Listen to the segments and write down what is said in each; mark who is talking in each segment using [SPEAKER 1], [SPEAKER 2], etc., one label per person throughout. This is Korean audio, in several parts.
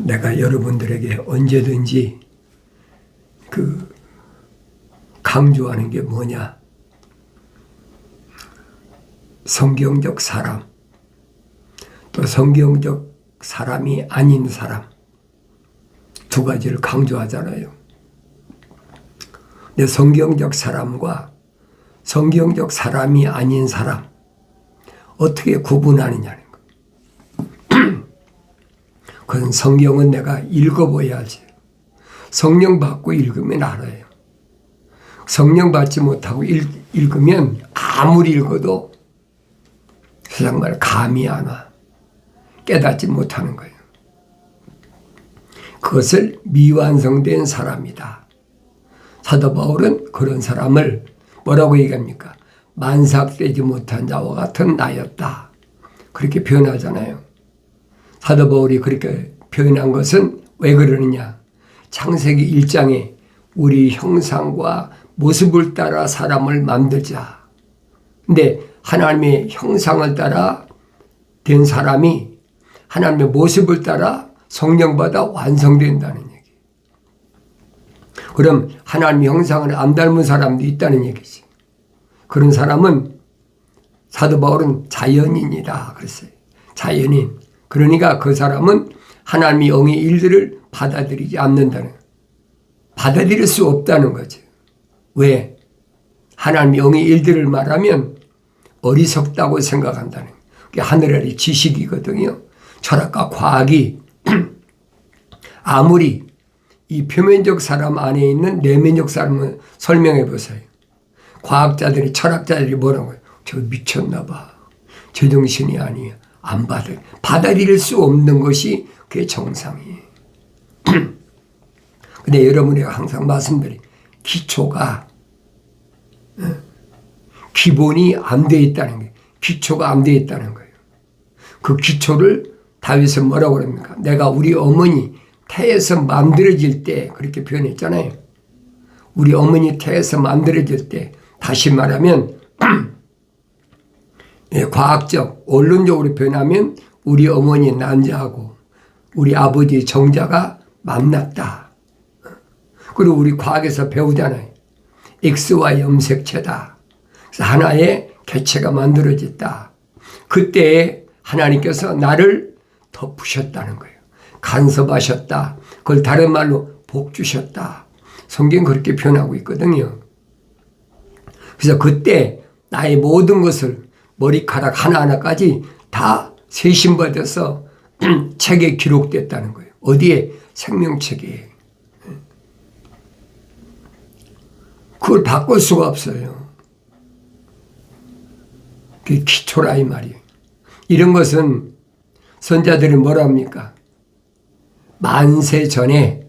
[SPEAKER 1] 내가 여러분들에게 언제든지 강조하는 게 뭐냐? 성경적 사람, 또 성경적 사람이 아닌 사람, 두 가지를 강조하잖아요. 근데 성경적 사람과 성경적 사람이 아닌 사람, 어떻게 구분하느냐는 거예요. 그건 성경은 내가 읽어봐야지. 성령 받고 읽으면 알아요. 성령 받지 못하고 읽으면 아무리 읽어도 정말 감이 안 와. 깨닫지 못하는 거예요. 그것을 미완성된 사람이다. 사도 바울은 그런 사람을 뭐라고 얘기합니까? 만삭되지 못한 자와 같은 나였다. 그렇게 표현하잖아요. 사도 바울이 그렇게 표현한 것은 왜 그러느냐? 창세기 1장에 우리 형상과 모습을 따라 사람을 만들자. 근데 하나님의 형상을 따라 된 사람이 하나님의 모습을 따라 성령받아 완성된다는 얘기. 그럼 하나님의 형상을 안 닮은 사람도 있다는 얘기지. 그런 사람은 사도 바울은 자연인이다 그랬어요. 자연인. 그러니까 그 사람은 하나님의 영의 일들을 받아들이지 않는다는 거예요. 받아들일 수 없다는 거죠. 왜? 하나님의 영의 일들을 말하면 어리석다고 생각한다는 거예요. 그게 하늘의 지식이거든요. 철학과 과학이 아무리 이 표면적 사람 안에 있는 내면적 사람을 설명해 보세요. 과학자들이, 철학자들이 뭐라고 해요? 저 미쳤나 봐. 제정신이 아니야. 안 받아들일 수 없는 것이 그게 정상이에요. 근데 여러분이 항상 말씀드린 기초가, 기본이 안 돼 있다는 거예요. 기초가 안 돼 있다는 거예요. 그 기초를 다윗은 뭐라고 그럽니까? 내가 우리 어머니 태에서 만들어질 때 그렇게 표현했잖아요. 우리 어머니 태에서 만들어질 때, 다시 말하면 과학적, 원론적으로 표현하면 우리 어머니 난자하고 우리 아버지 정자가 만났다. 그리고 우리 과학에서 배우잖아요. X와 염색체다. 그래서 하나의 개체가 만들어졌다. 그때 하나님께서 나를 덮으셨다는 거예요. 간섭하셨다. 그걸 다른 말로 복 주셨다. 성경 그렇게 표현하고 있거든요. 그래서 그때 나의 모든 것을 머리카락 하나하나까지 다 세심받아서 책에 기록됐다는 거예요. 어디에? 생명책에. 그걸 바꿀 수가 없어요. 그게 기초라 이 말이에요. 이런 것은 선자들이 뭐라 합니까? 만세 전에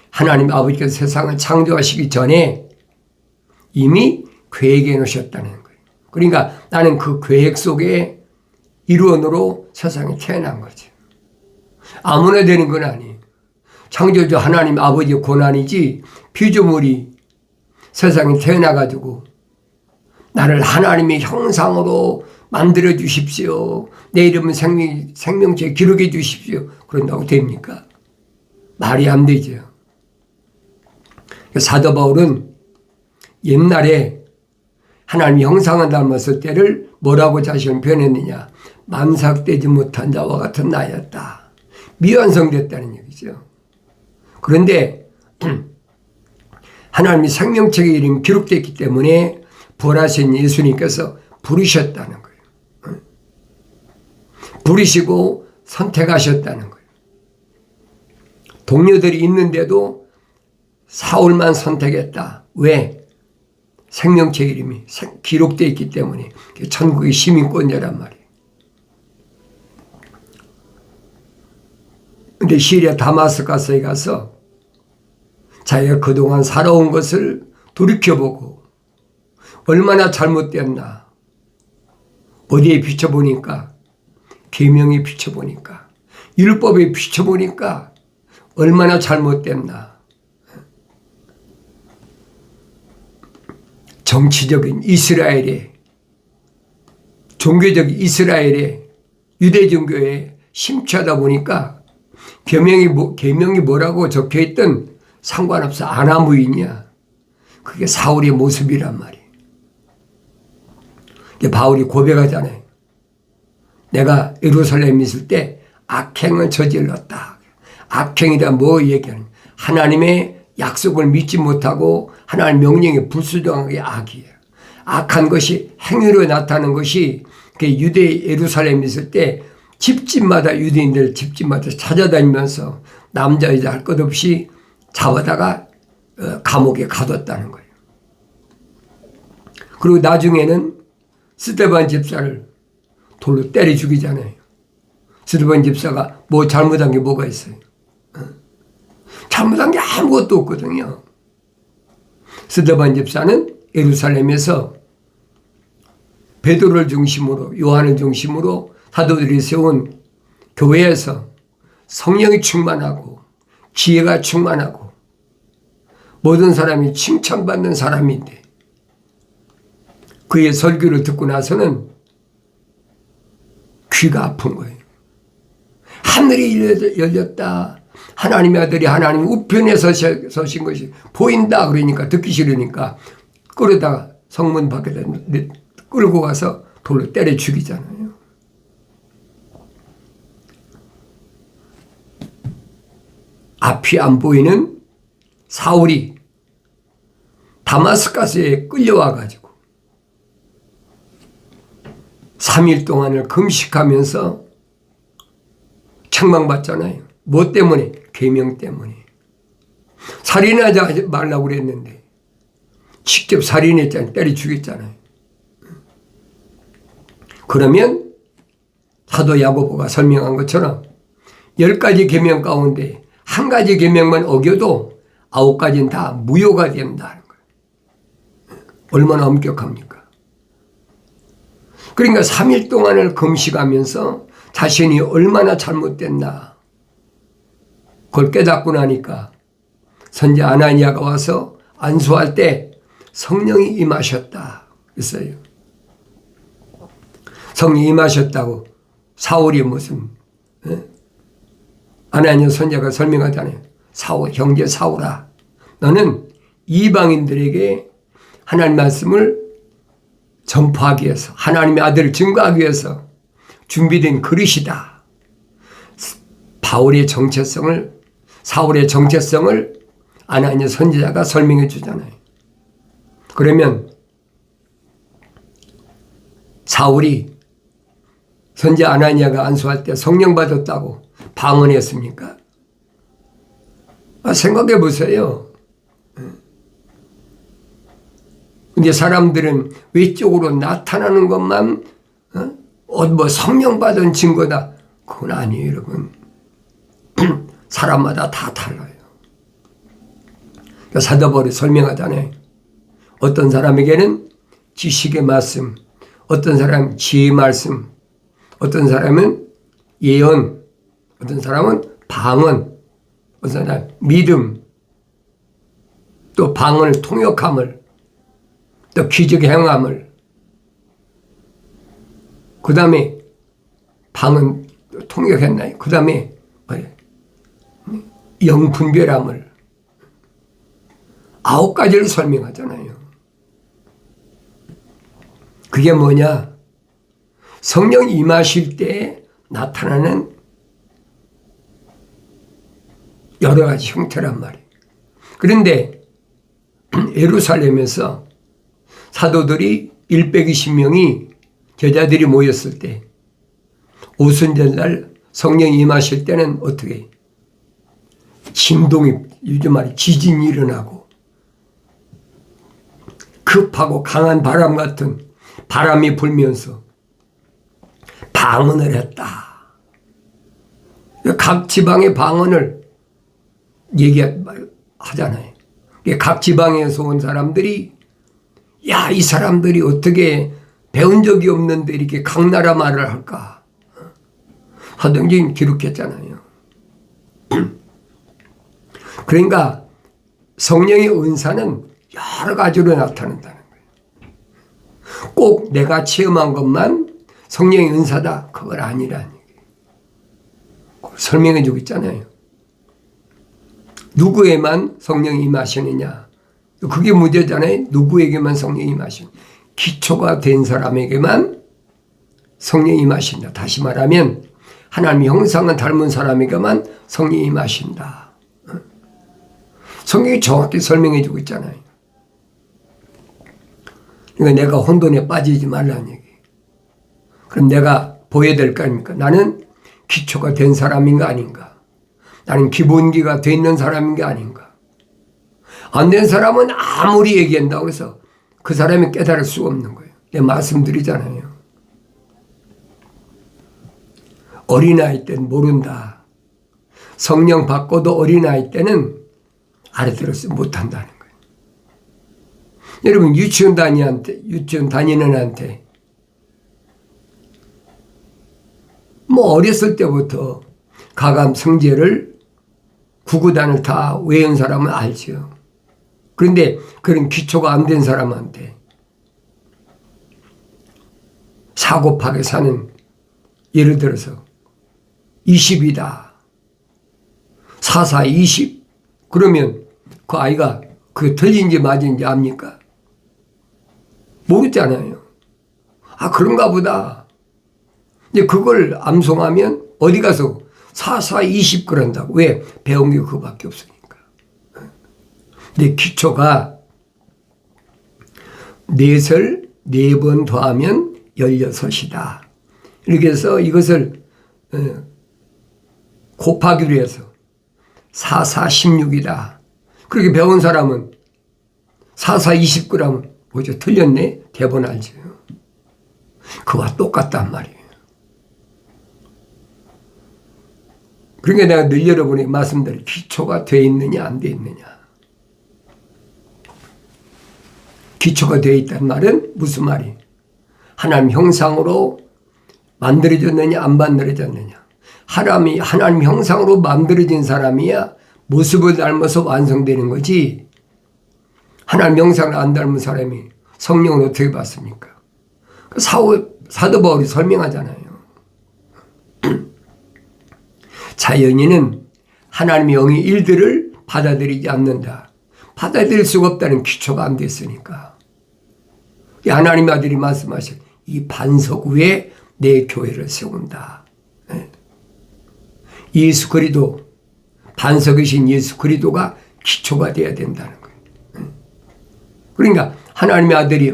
[SPEAKER 1] 하나님 아버지께서 세상을 창조하시기 전에 이미 계획해 놓으셨다는 거예요. 그러니까 나는 그 계획 속에 일원으로 세상에 태어난 거죠. 아무나 되는 건 아니에요. 창조주 하나님 아버지의 권한이지 피조물이 세상에 태어나가지고 나를 하나님의 형상으로 만들어 주십시오. 내 이름은 생명체에 기록해 주십시오. 그런다고 됩니까? 말이 안 되죠. 사도 바울은 옛날에 하나님의 형상을 닮았을 때를 뭐라고 자신을 표현했느냐? 만삭되지 못한 자와 같은 나였다. 미완성됐다는 얘기죠. 그런데 하나님의 생명책에 이름이 기록됐기 때문에 부활하신 예수님께서 부르셨다는 거예요. 부르시고 선택하셨다는 거예요. 동료들이 있는데도 사울만 선택했다. 왜? 생명책 이름이 기록되어 있기 때문에. 천국의 시민권자란 말이에요. 근데 시리아 다마스커스에 가서 자기가 그동안 살아온 것을 돌이켜보고 얼마나 잘못됐나. 어디에 비춰보니까, 계명에 비춰보니까, 율법에 비춰보니까 얼마나 잘못됐나. 정치적인 이스라엘에, 종교적 이스라엘에, 유대 종교에 심취하다 보니까 계명이 뭐라고 적혀있든 상관없어. 아나무인이야. 그게 사울의 모습이란 말이에요. 바울이 고백하잖아요. 내가 예루살렘에 있을 때 악행을 저질렀다. 악행이라 뭐 얘기하는 거야. 하나님의 약속을 믿지 못하고 하나님의 명령에 불순종한 게 악이에요. 악한 것이 행위로 나타나는 것이 유대 예루살렘에 있을 때 집집마다 유대인들 집집마다 찾아다니면서 남자 여자 할 것 없이 잡아다가 감옥에 가뒀다는 거예요. 그리고 나중에는 스데반 집사를 돌로 때려 죽이잖아요. 스데반 집사가 뭐 잘못한 게 뭐가 있어요? 잘못한 게 아무것도 없거든요. 스데반 집사는 예루살렘에서 베드로를 중심으로 요한을 중심으로 사도들이 세운 교회에서 성령이 충만하고 지혜가 충만하고 모든 사람이 칭찬받는 사람인데 그의 설교를 듣고 나서는 귀가 아픈 거예요. 하늘이 열렸다. 하나님의 아들이 하나님 우편에 서신 것이 보인다. 그러니까 듣기 싫으니까 끌어다가 성문 밖에다 끌고 가서 돌로 때려 죽이잖아요. 앞이 안 보이는 사울이 다마스커스에 끌려와가지고 3일 동안을 금식하면서 책망받잖아요. 뭐 때문에? 계명 때문에. 살인하지 말라고 그랬는데 직접 살인했잖아요. 때려 죽였잖아요. 그러면 사도 야고보가 설명한 것처럼 10가지 계명 가운데 한 가지 계명만 어겨도 9가지는 다 무효가 된다는 거예요. 얼마나 엄격합니까? 그러니까 3일 동안을 금식하면서 자신이 얼마나 잘못됐나 그걸 깨닫고 나니까 선지자 아나니아가 와서 안수할 때 성령이 임하셨다 그랬어요. 성령이 임하셨다고 사울이 무슨 아나니아 선지자가 설명하잖아요. 사울, 형제 사울아, 너는 이방인들에게 하나님 말씀을 전파하기 위해서 하나님의 아들을 증거하기 위해서 준비된 그릇이다. 사울의 정체성을 아나니아 선지자가 설명해 주잖아요. 그러면 사울이 선지자 아나니아가 안수할 때 성령 받았다고 방언했습니까? 생각해 보세요. 근데 사람들은 외적으로 나타나는 것만 뭐 성령 받은 증거다. 그건 아니에요, 여러분. 사람마다 다 달라요. 그러니까 사도 바울이 설명하잖아요. 어떤 사람에게는 지식의 말씀, 어떤 사람은 지혜의 말씀, 어떤 사람은 예언, 어떤 사람은 방언, 어떤 사람은 믿음, 또 방언을 통역함을, 또 기적 행함을, 그 다음에 방언 통역했나요? 그 다음에 영분별함을 9가지를 설명하잖아요. 그게 뭐냐? 성령이 임하실 때 나타나는 여러 가지 형태란 말이에요. 그런데 예루살렘에서 사도들이 120명이 제자들이 모였을 때 오순절날 성령이 임하실 때는 어떻게 진동이 요즘 말이 지진이 일어나고 급하고 강한 바람 같은 바람이 불면서 방언을 했다. 각 지방의 방언을 얘기하잖아요. 각 지방에서 온 사람들이 야, 이 사람들이 어떻게 배운 적이 없는데 이렇게 각 나라 말을 할까? 사도행전 기록했잖아요. 그러니까 성령의 은사는 여러 가지로 나타난다는 거예요. 꼭 내가 체험한 것만 성령의 은사다. 그걸 아니라는 얘기예요. 설명해 주고 있잖아요. 누구에만 성령이 임하시느냐. 그게 문제잖아요. 누구에게만 성령이 임하시느냐. 기초가 된 사람에게만 성령이 임하신다. 다시 말하면 하나님의 형상은 닮은 사람에게만 성령이 임하신다. 성경이 정확히 설명해 주고 있잖아요. 그러니까 내가 혼돈에 빠지지 말라는 얘기. 그럼 내가 보여야 될 거 아닙니까? 나는 기초가 된 사람인가 아닌가? 나는 기본기가 돼 있는 사람인가 아닌가? 안 된 사람은 아무리 얘기한다고 해서 그 사람이 깨달을 수가 없는 거예요. 내가 말씀드리잖아요. 어린아이 때는 모른다. 성령 받고도 어린아이 때는 알아들어서 못한다는 거예요. 여러분 유치원 다니는 애한테 뭐 어렸을 때부터 가감 성제를 구구단을 다 외운 사람은 알죠. 그런데 그런 기초가 안 된 사람한테 사고파게 사는, 예를 들어서 20이다. 4, 20. 그러면 그 아이가 그게 틀린지 맞은지 압니까? 모르잖아요. 아, 그런가 보다. 이제 그걸 암송하면 어디 가서 4, 20 그런다고. 왜? 배운 게 그거밖에 없으니까. 근데 기초가 4설 4번 더하면 16이다. 이렇게 해서 이것을 곱하기로 해서 4, 16이다. 그렇게 배운 사람은 4, 20g은 뭐죠? 틀렸네? 대본 알죠. 그와 똑같단 말이에요. 그러니까 내가 늘 여러분에게 말씀드린 기초가 돼 있느냐 안 돼 있느냐. 기초가 되어 있다는 말은 무슨 말이에요? 하나님 형상으로 만들어졌느냐 안 만들어졌느냐. 하나님 형상으로 만들어진 사람이야 모습을 닮아서 완성되는 거지. 하나님 형상을 안 닮은 사람이 성령을 어떻게 받습니까? 사도 바울이 설명하잖아요. 자연인은 하나님의 영의 일들을 받아들이지 않는다. 받아들일 수가 없다는 기초가 안 됐으니까. 하나님의 아들이 말씀하신 이 반석 위에 내 교회를 세운다. 예수 그리스도, 반석이신 예수 그리스도가 기초가 돼야 된다는 거예요. 그러니까 하나님의 아들이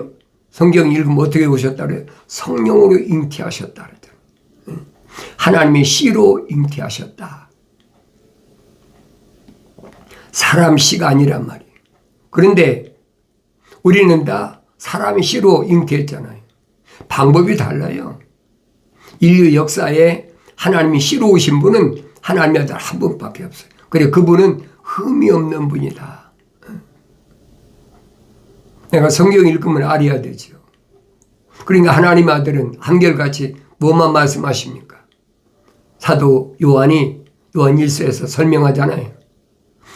[SPEAKER 1] 성경 읽으면 어떻게 오셨다 그래요? 성령으로 잉태하셨다 그래요. 하나님의 씨로 잉태하셨다. 사람 씨가 아니란 말이에요. 그런데 우리는 다 사람의 씨로 잉태했잖아요. 방법이 달라요. 인류 역사에 하나님이 씨로 오신 분은 하나님의 아들 한 분밖에 없어요. 그래 그분은 흠이 없는 분이다. 내가 성경 읽으면 알아야 되죠. 그러니까 하나님의 아들은 한결같이 뭐만 말씀하십니까? 사도 요한이 요한 1서에서 설명하잖아요.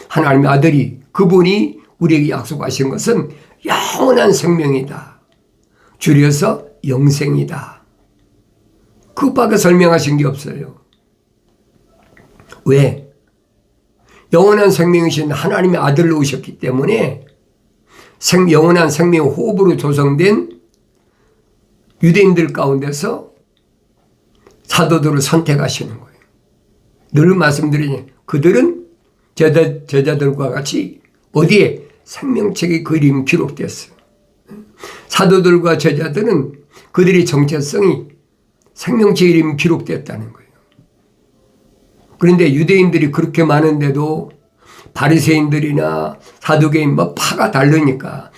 [SPEAKER 1] 하나님의 아들이 그분이 우리에게 약속하신 것은 영원한 생명이다. 줄여서 영생이다. 그밖에 설명하신 게 없어요. 왜? 영원한 생명이신 하나님의 아들로 오셨기 때문에 영원한 생명 호흡으로 조성된 유대인들 가운데서 사도들을 선택하시는 거예요. 늘 말씀드리니 그들은 제자들과 같이 어디에 생명책의 그림 기록됐어요. 사도들과 제자들은 그들의 정체성이 생명책의 이름이 기록됐다는 거예요. 그런데 유대인들이 그렇게 많은데도 바리새인들이나 사두개인 뭐 파가 다르니까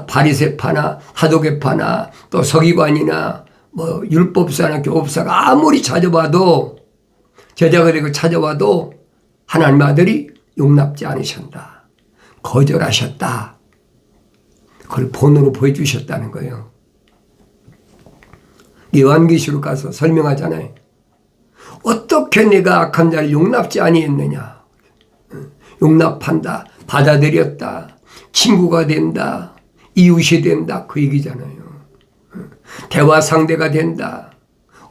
[SPEAKER 1] 바리새파나 사두개파나 또 서기관이나 뭐 율법사나 교법사가 아무리 찾아봐도 제자가 되고 찾아와도 하나님의 아들이 용납지 않으셨다. 거절하셨다. 그걸 본으로 보여주셨다는 거예요. 요한계시록 가서 설명하잖아요. 어떻게 내가 악한 자를 용납지 아니했느냐. 용납한다. 받아들였다. 친구가 된다. 이웃이 된다. 그 얘기잖아요. 대화 상대가 된다.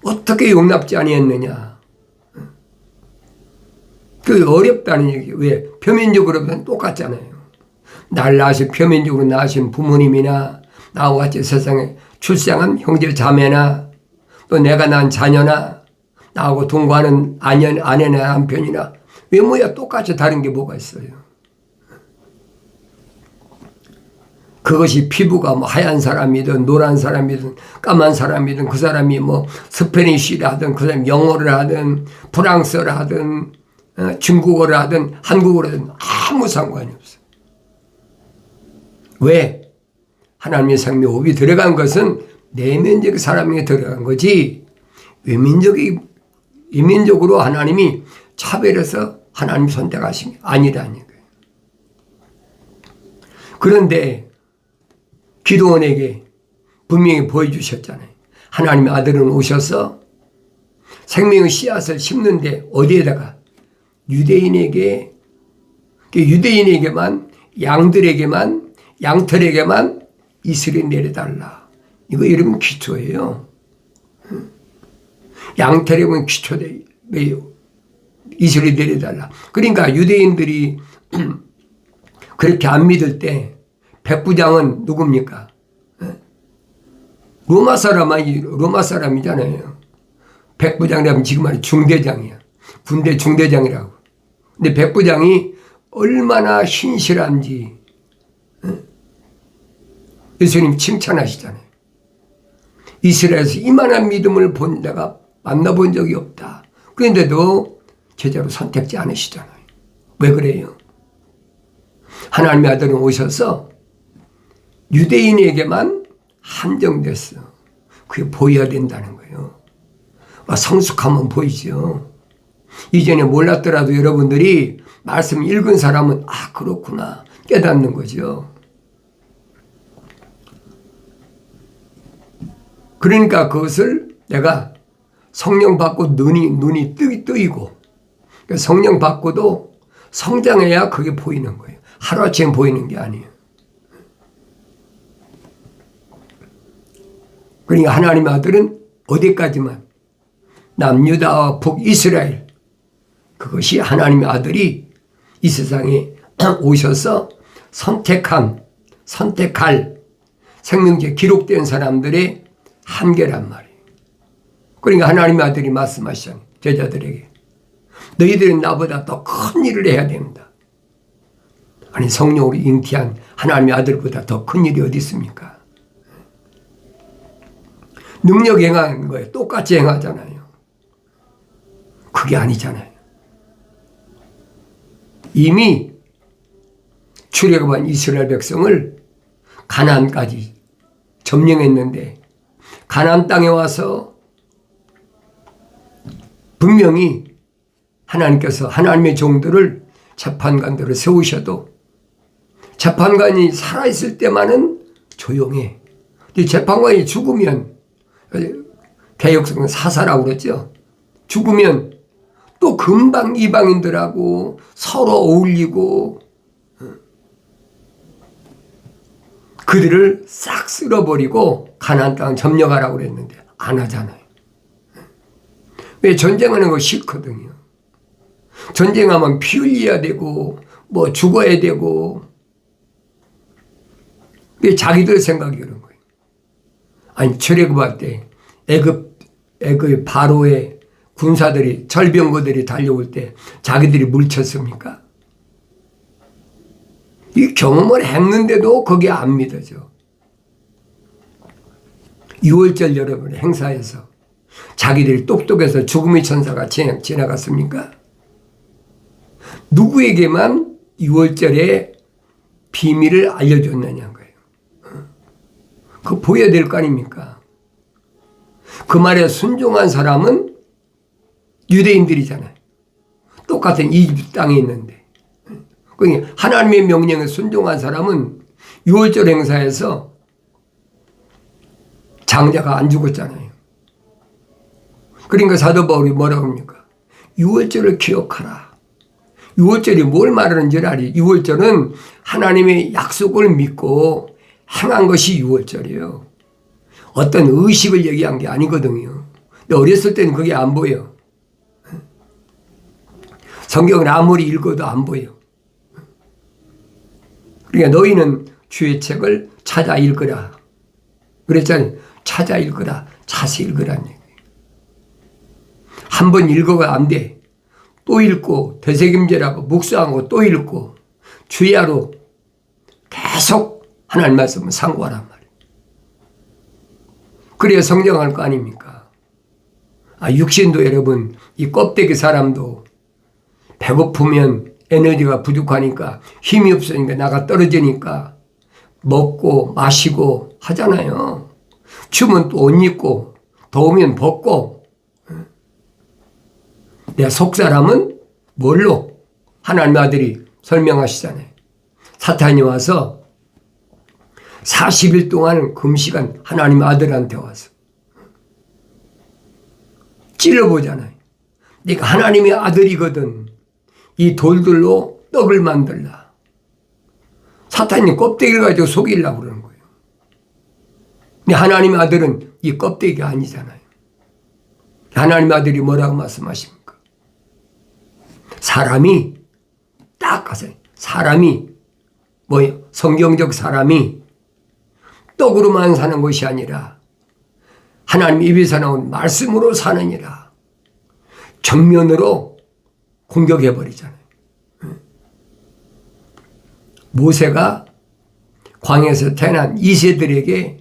[SPEAKER 1] 어떻게 용납지 아니했느냐. 그 어렵다는 얘기예요. 왜? 표면적으로 보면 똑같잖아요. 날 낳으신, 표면적으로 낳으신 부모님이나 나와 같이 세상에 출생한 형제 자매나 또 내가 낳은 자녀나 나하고 동거하는 아내나 남편이나 외모야 똑같이 다른 게 뭐가 있어요. 그것이 피부가 뭐 하얀 사람이든 노란 사람이든 까만 사람이든 그 사람이 뭐 스페니쉬를 하든 그 사람이 영어를 하든 프랑스어를 하든 중국어를 하든 한국어를 하든 아무 상관이 없어요. 왜? 하나님의 생명호흡이 들어간 것은 내면적 사람에게 들어간 거지 외면적으로 하나님이 차별해서 하나님이 선택하신 게 아니라는 거예요. 그런데 기도원에게 분명히 보여주셨잖아요. 하나님의 아들은 오셔서 생명의 씨앗을 심는데 어디에다가 유대인에게만 양털에게만 이슬을 내려달라. 이거 이러면 기초예요. 양털에 보면 기초돼요. 이슬을 내려달라. 그러니까 유대인들이 그렇게 안 믿을 때 백부장은 누굽니까? 로마 사람이잖아요. 백부장이라면 지금 말해 중대장이야. 군대 중대장이라고. 근데 백부장이 얼마나 신실한지 예수님 칭찬하시잖아요. 이스라엘에서 이만한 믿음을 본 내가 만나본 적이 없다. 그런데도 제자로 선택지 않으시잖아요. 왜 그래요? 하나님의 아들은 오셔서 유대인에게만 한정됐어. 그게 보여야 된다는 거예요. 성숙하면 보이죠. 이전에 몰랐더라도 여러분들이 말씀 읽은 사람은 그렇구나 깨닫는 거죠. 그러니까 그것을 내가 성령 받고 눈이 뜨이고 성령 받고도 성장해야 그게 보이는 거예요. 하루아침에 보이는 게 아니에요. 그러니까 하나님의 아들은 어디까지만 남유다와 북이스라엘 그것이 하나님의 아들이 이 세상에 오셔서 선택할 생명지에 기록된 사람들의 한계란 말이에요. 그러니까 하나님의 아들이 말씀하시잖아요. 제자들에게 너희들은 나보다 더 큰 일을 해야 된다. 아니 성령으로 잉태한 하나님의 아들보다 더 큰 일이 어디 있습니까? 능력 행하는 거예요. 똑같이 행하잖아요. 그게 아니잖아요. 이미 출애굽한 이스라엘 백성을 가나안까지 점령했는데 가나안 땅에 와서 분명히 하나님께서 하나님의 종들을 재판관들을 세우셔도 재판관이 살아있을 때만은 조용해. 근데 재판관이 죽으면 개혁성은 사사라고 그랬죠. 죽으면 또 금방 이방인들하고 서로 어울리고 그들을 싹 쓸어버리고 가나안 땅 점령하라고 그랬는데 안 하잖아요. 왜? 전쟁하는 거 싫거든요. 전쟁하면 피 흘려야 되고 뭐 죽어야 되고 왜 자기들 생각이 그런 거예요. 아니 출애굽할 때 애굽 바로의 군사들이 절병거들이 달려올 때 자기들이 물쳤습니까? 이 경험을 했는데도 그게 안 믿어져. 6월절 여러분의 행사에서 자기들이 똑똑해서 죽음의 천사가 지나갔습니까? 누구에게만 6월절의 비밀을 알려줬느냐는 거예요. 그거 보여야 될 거 아닙니까? 그 말에 순종한 사람은 유대인들이잖아요. 똑같은 이집트 땅에 있는데. 그러니까 하나님의 명령에 순종한 사람은 6월절 행사에서 장자가 안 죽었잖아요. 그러니까 사도 바울이 뭐라고 합니까? 6월절을 기억하라. 6월절이 뭘 말하는지 알아요. 6월절은 하나님의 약속을 믿고 행한 것이 6월절이에요. 어떤 의식을 얘기한 게 아니거든요. 근데 어렸을 때는 그게 안 보여. 성경을 아무리 읽어도 안 보여. 그러니까 너희는 주의 책을 찾아 읽으라. 그랬잖아요. 찾아 읽으라. 자세히 읽으라는 얘기예요. 한 번 읽어가 안 돼. 또 읽고 되새김질하고 묵상하고 또 읽고 주야로 계속 하나님 말씀을 상고하란 말이에요. 그래야 성장할 거 아닙니까? 육신도 여러분, 이 껍데기 사람도 배고프면 에너지가 부족하니까 힘이 없으니까 나가 떨어지니까 먹고 마시고 하잖아요. 추우면 또 옷 입고 더우면 벗고. 내 속사람은 뭘로? 하나님 아들이 설명하시잖아요. 사탄이 와서 40일 동안 금시간 하나님 아들한테 와서 찔러보잖아요. 네가 하나님의 아들이거든. 이 돌들로 떡을 만들라. 사탄이 껍데기를 가지고 속이려고 그러는 거예요. 근데 하나님의 아들은 이 껍데기가 아니잖아요. 하나님의 아들이 뭐라고 말씀하십니까? 사람이 딱 가서 사람이 뭐예요? 성경적 사람이 떡으로만 사는 것이 아니라 하나님 입에서 나온 말씀으로 사느니라. 정면으로 공격해버리잖아요. 모세가 광야에서 태어난 2세들에게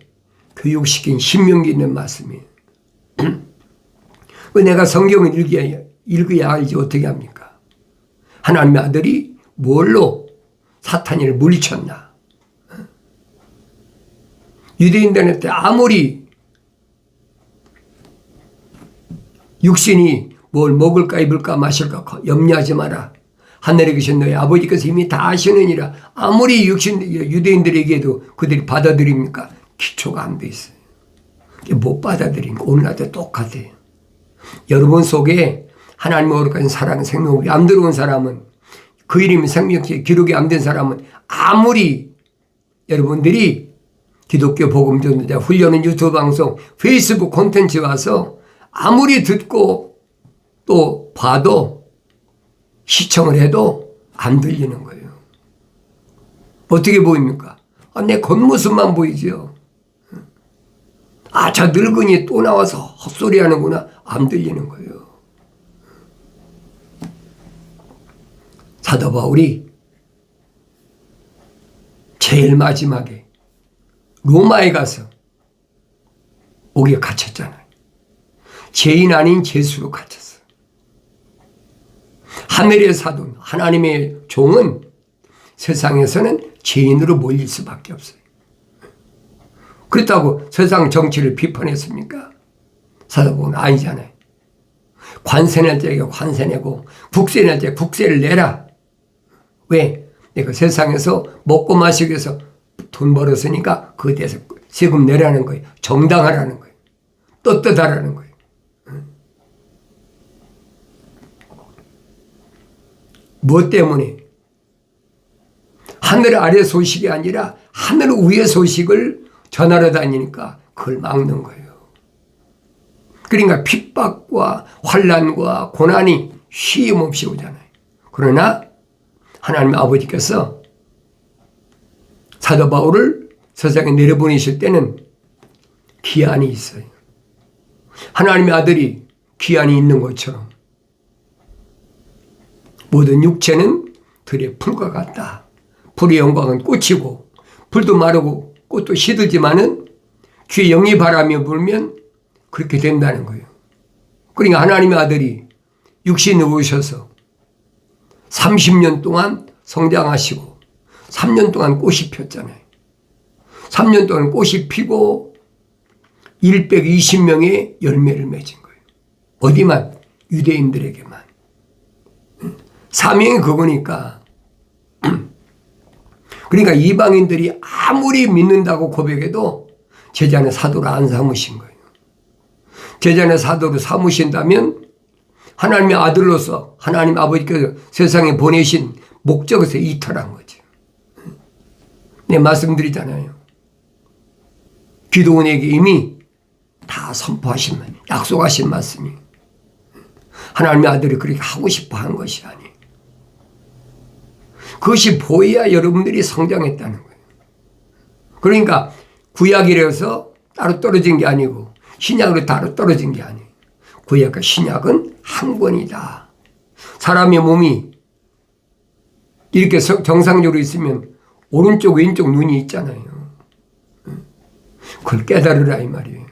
[SPEAKER 1] 교육시킨 신명기 있는 말씀이에요. 내가 성경을 읽어야 알지 어떻게 합니까? 하나님의 아들이 뭘로 사탄을 물리쳤나? 유대인들한테 아무리 육신이 뭘 먹을까 입을까 마실까 염려하지 마라. 하늘에 계신 너희 아버지께서 이미 다 아시느니라. 아무리 유대인들에게도 그들이 받아들입니까? 기초가 안 돼 있어요. 못 받아들이니까 오늘날도 똑같아요. 여러분 속에 하나님의 거룩한 사랑, 생명이 안 들어온 사람은, 그 이름이 생명체 기록이 안 된 사람은 아무리 여러분들이 기독교 복음 전도자 훈련은 유튜브 방송, 페이스북 콘텐츠 와서 아무리 듣고 또 봐도 시청을 해도 안 들리는 거예요. 어떻게 보입니까? 내 겉모습만 보이죠. 저 늙은이 또 나와서 헛소리 하는구나. 안 들리는 거예요. 사도 바울이 제일 마지막에 로마에 가서 옥에 갇혔잖아요. 죄인 아닌 죄수로 갇혔어요. 하늘의 사돈, 하나님의 종은 세상에서는 죄인으로 몰릴 수밖에 없어요. 그렇다고 세상 정치를 비판했습니까? 사도 바울은 아니잖아요. 관세 낼 때에 관세 내고 국세 낼 때 국세를 내라. 왜? 내가 세상에서 먹고 마시기 위해서 돈 벌었으니까 그에 대해서 세금 내라는 거예요. 정당하라는 거예요. 떳떳하라는 거예요. 무엇 때문에? 하늘 아래 소식이 아니라 하늘 위의 소식을 전하러 다니니까 그걸 막는 거예요. 그러니까 핍박과 환난과 고난이 쉼없이 오잖아요. 그러나 하나님 아버지께서 사도 바울을 세상에 내려보내실 때는 기한이 있어요. 하나님의 아들이 기한이 있는 것처럼 모든 육체는 들의 풀과 같다. 풀의 영광은 꽃이고 풀도 마르고 꽃도 시들지만은 주의 영이 바람이 불면 그렇게 된다는 거예요. 그러니까 하나님의 아들이 육신에 오셔서 30년 동안 성장하시고 3년 동안 꽃이 폈잖아요. 3년 동안 꽃이 피고 120명의 열매를 맺은 거예요. 어디만? 유대인들에게만. 사명이 그거니까. 그러니까 이방인들이 아무리 믿는다고 고백해도 제자는 사도로 안 삼으신 거예요. 제자는 사도로 삼으신다면 하나님의 아들로서 하나님 아버지께서 세상에 보내신 목적에서 이탈한 거죠. 네, 말씀드리잖아요. 기도원에게 이미 다 선포하신, 약속하신 말씀이 하나님의 아들이 그렇게 하고 싶어 한 것이 아니에요. 그것이 보여야 여러분들이 성장했다는 거예요. 그러니까 구약이라서 따로 떨어진 게 아니고 신약으로 따로 떨어진 게 아니에요. 구약과 신약은 한 권이다. 사람의 몸이 이렇게 정상적으로 있으면 오른쪽 왼쪽 눈이 있잖아요. 그걸 깨달으라 이 말이에요.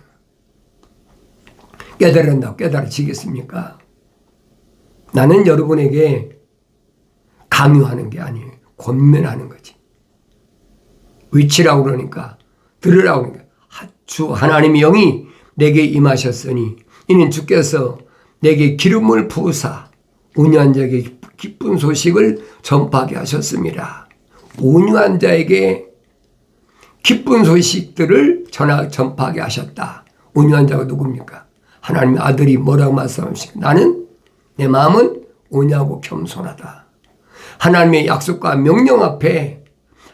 [SPEAKER 1] 깨달은다고 깨달아지겠습니까? 나는 여러분에게 강요하는 게 아니에요. 권면하는 거지. 위치라고 그러니까 들으라고 그러니까 주 하나님의 영이 내게 임하셨으니 이는 주께서 내게 기름을 부으사 온유한 자에게 기쁜 소식을 전파하게 하셨습니다. 온유한 자에게 기쁜 소식들을 전파하게 하셨다. 온유한 자가 누굽니까? 하나님의 아들이 뭐라고 말씀하십니까? 나는 내 마음은 온유하고 겸손하다. 하나님의 약속과 명령 앞에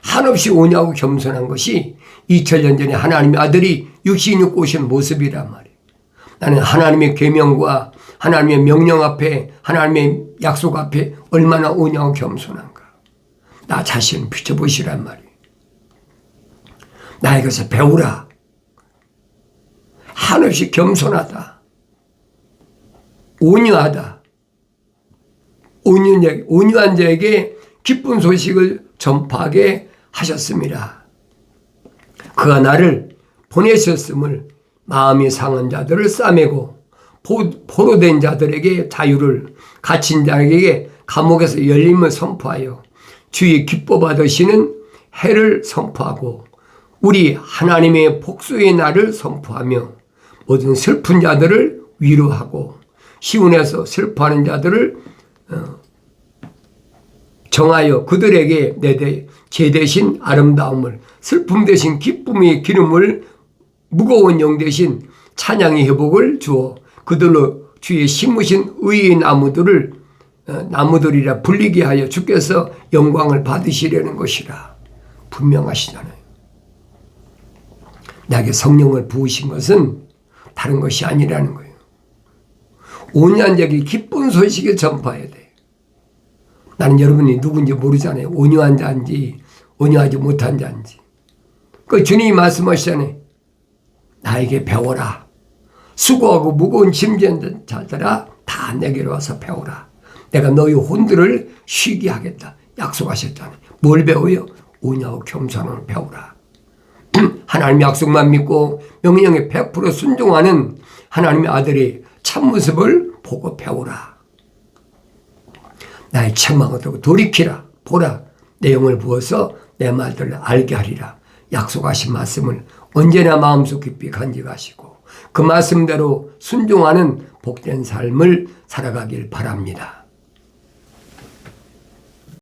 [SPEAKER 1] 한없이 온유하고 겸손한 것이 2000년 전에 하나님의 아들이 육신이 입고 오신 모습이란 말이에요. 나는 하나님의 계명과 하나님의 명령 앞에 하나님의 약속 앞에 얼마나 온유하고 겸손한가. 나 자신을 비춰보시란 말이에요. 나에게서 배우라. 한없이 겸손하다. 온유하다. 온유한 자에게 기쁜 소식을 전파하게 하셨습니다. 그가 나를 보내셨음을 마음이 상한 자들을 싸매고 포로된 자들에게 자유를 갇힌 자에게 감옥에서 열림을 선포하여 주의 기뻐 받으시는 해를 선포하고 우리 하나님의 복수의 날을 선포하며 모든 슬픈 자들을 위로하고 시온에서 슬퍼하는 자들을 정하여 그들에게 제 대신 아름다움을 슬픔 대신 기쁨의 기름을 무거운 영 대신 찬양의 회복을 주어 그들로 주의 심으신 의의 나무들이라 불리게 하여 주께서 영광을 받으시려는 것이라 분명하시잖아요. 나에게 성령을 부으신 것은 다른 것이 아니라는 거예요. 온유한 자에게 기쁜 소식을 전파해야 돼요. 나는 여러분이 누군지 모르잖아요. 온유한 자인지 온유하지 못한 자인지. 그 주님이 말씀하시잖아요. 나에게 배워라. 수고하고 무거운 짐진 자들아 다 내게로 와서 배워라. 내가 너희 혼들을 쉬게 하겠다. 약속하셨잖아요. 뭘 배워요? 온유하고 겸손함을 배우라. 하나님의 약속만 믿고 명령에 100% 순종하는 하나님의 아들의 참모습을 보고 배우라. 나의 책망을 들고 돌이키라. 보라. 내 영을 부어서 내 말들을 알게 하리라. 약속하신 말씀을 언제나 마음속 깊이 간직하시고 그 말씀대로 순종하는 복된 삶을 살아가길 바랍니다.